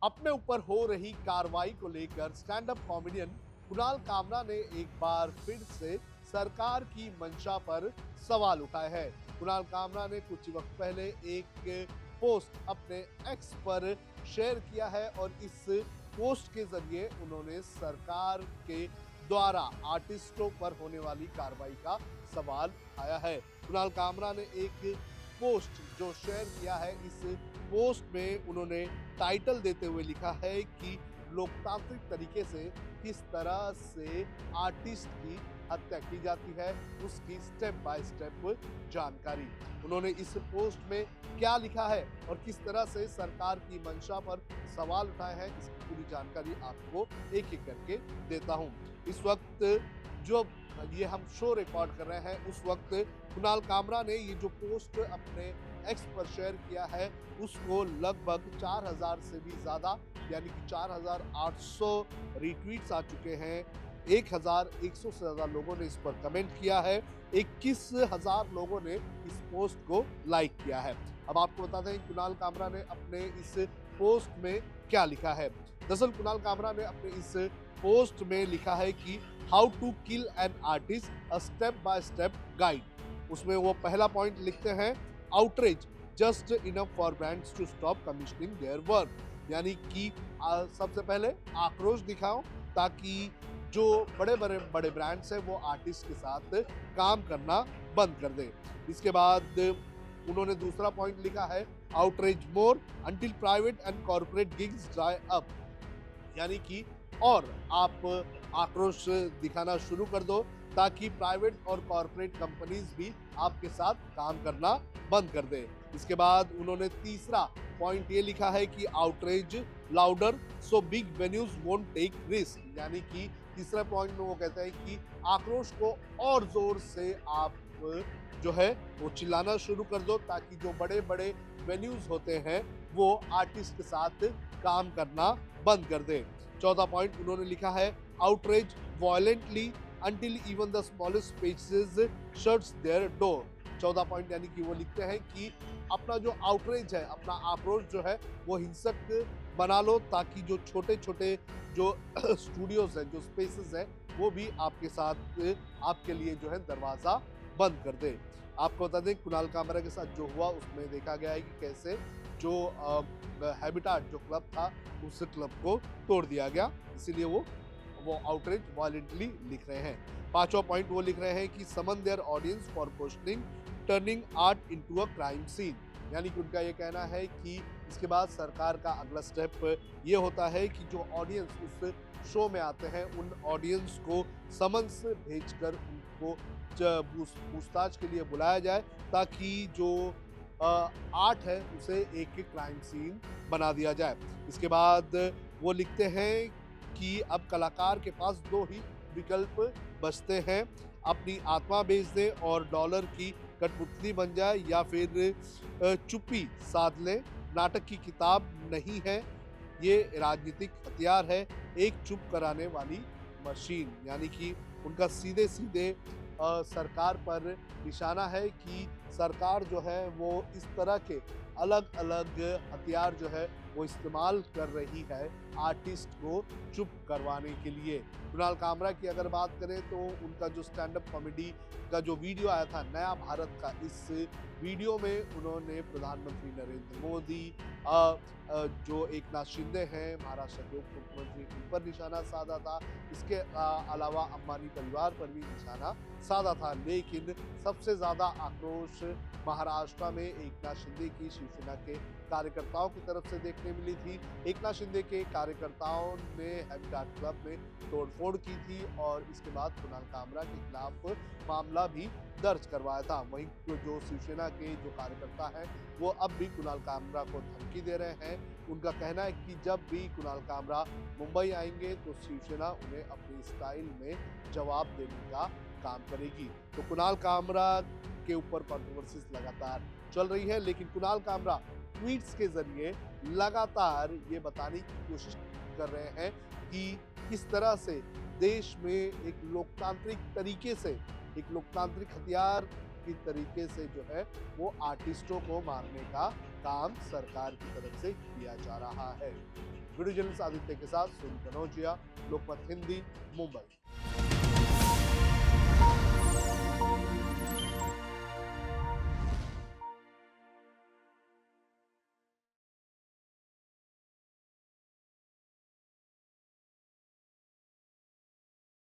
अपने ऊपर हो रही कार्रवाई को लेकर stand up comedian Kunal Kamra ने एक बार फिर से सरकार की मंशा पर सवाल उठाए हैं। कुणाल कामरा ने कुछ वक्त पहले एक पोस्ट अपने एक्स पर शेयर किया है और इस पोस्ट के जरिए उन्होंने सरकार के द्वारा आर्टिस्टों पर होने वाली कार्रवाई का सवाल उठाया है। कुणाल कामरा ने एक पोस्ट जो शेयर किया है, इस पोस्ट में उन्होंने टाइटल देते हुए लिखा है कि लोकतांत्रिक तरीके से किस तरह से आर्टिस्ट की हत्या की जाती है, उसकी स्टेप बाय स्टेप जानकारी। उन्होंने इस पोस्ट में क्या लिखा है और किस तरह से सरकार की मंशा पर सवाल उठाए हैं, इसकी पूरी जानकारी आपको एक एक करके देता हूं। इस वक्त जो ये हम शो रिकॉर्ड कर रहे हैं, उस वक्त कुणाल कामरा ने ये जो पोस्ट अपने एक्स पर शेयर किया है, उसको लगभग 4000 से भी ज्यादा यानी कि 4800 रीट्वीट्स आ चुके हैं। 1100 से ज्यादा लोगों ने इस पर कमेंट किया है। 21000 लोगों ने इस पोस्ट को लाइक किया है। अब आपको बताते हैं कुणाल कामरा ने अपने इस पोस्ट में क्या लिखा है। दरअसल कुणाल कामरा ने अपने इस पोस्ट में लिखा है कि how to kill an artist, a step by step guide. उसमें वो पहला पॉइंट लिखते हैं, outreach just enough for brands to stop commissioning their work. यानी कि सबसे पहले आक्रोश दिखाओ ताकि जो बड़े ब्रांड्स हैं वो आर्टिस्ट के साथ काम करना बंद कर दे। इसके बाद उन्होंने दूसरा पॉइंट लिखा है, outreach more until private and corporate gigs dry up. यानी कि और आप आक्रोश दिखाना शुरू कर दो ताकि प्राइवेट और कॉर्पोरेट कंपनीज भी आपके साथ काम करना बंद कर दे। इसके बाद उन्होंने तीसरा पॉइंट ये लिखा है कि outreach louder so big venues won't take risk. यानी कि तीसरा पॉइंट में वो कहते हैं कि आक्रोश को और जोर से आप जो है वो चिल्लाना शुरू कर दो ताकि जो बड़े बड़े वेन्यूज होते हैं वो आर्टिस्ट के साथ काम करना बंद कर दे। चौथा पॉइंट उन्होंने लिखा है, outreach violently until even the smallest spaces shuts their door. चौथा पॉइंट यानी कि वो लिखते हैं कि अपना जो आउटरीच है, अपना आक्रोश जो है वो हिंसक बना लो ताकि जो छोटे छोटे जो स्टूडियोज हैं, जो स्पेसेस हैं, वो भी आपके साथ आपके लिए जो है दरवाजा बंद कर दे। आपको बता दें कुणाल कामरा के साथ जो हुआ उसमें देखा गया है कि कैसे जो हैबिटाट जो क्लब था उस क्लब को तोड़ दिया गया, इसीलिए वो आउटरीच वायलेंटली लिख रहे हैं। पांचवा पॉइंट वो लिख रहे हैं कि summon their audience for questioning turning art into a crime scene. यानी कि उनका ये कहना है कि इसके बाद सरकार का अगला स्टेप ये होता है कि जो ऑडियंस उस शो में आते हैं उन ऑडियंस को समन्स भेजकर उनको पूछताछ के लिए बुलाया जाए ताकि जो आर्ट है उसे एक क्राइम सीन बना दिया जाए। इसके बाद वो लिखते हैं कि अब कलाकार के पास दो ही विकल्प बचते हैं, अपनी आत्मा बेच दे और डॉलर की कठपुतली बन जाए या फिर चुप्पी साध ले। नाटक की किताब नहीं है, ये राजनीतिक हथियार है, एक चुप कराने वाली मशीन। यानी कि उनका सीधे सीधे सरकार पर निशाना है कि सरकार जो है वो इस तरह के अलग अलग हथियार जो है वो इस्तेमाल कर रही है आर्टिस्ट को चुप करवाने के लिए। कुणाल कामरा की अगर बात करें तो उनका जो स्टैंड अप कॉमेडी का जो वीडियो आया था नया भारत का, इस वीडियो में उन्होंने प्रधानमंत्री नरेंद्र मोदी, जो एकनाथ शिंदे हैं महाराष्ट्र के उप मुख्यमंत्री, उन पर निशाना साधा था। इसके अलावा अंबानी परिवार पर भी निशाना साधा था। लेकिन सबसे ज्यादा आक्रोश महाराष्ट्र में एकनाथ शिंदे की शिवसेना के कार्यकर्ताओं की तरफ से देखने मिली थी। एकनाथ शिंदे के कार्यकर्ताओं ने हैबिटाट क्लब में तोड़फोड़ की थी और इसके बाद कुणाल कामरा के खिलाफ मामला भी दर्ज करवाया था। वहीं जो शिवसेना के जो कार्यकर्ता हैं वो अब भी कुणाल कामरा को धमकी दे रहे हैं। उनका कहना है कि जब भी कुणाल कामरा मुंबई आएंगे तो शिवसेना उन्हें अपनी स्टाइल में जवाब देने का काम करेगी। तो कुणाल कामरा के ऊपर कंट्रोवर्सीज लगातार चल रही है, लेकिन कुणाल कामरा ट्वीट्स के जरिए लगातार ये बताने की कोशिश कर रहे हैं कि किस तरह से देश में एक लोकतांत्रिक तरीके से, एक लोकतांत्रिक हथियार की तरीके से जो है वो आर्टिस्टों को मारने का काम सरकार की तरफ से किया जा रहा है। वीडियो जर्नलिस्ट आदित्य के साथ सुनील कनौजिया, लोकमत हिंदी, मुंबई।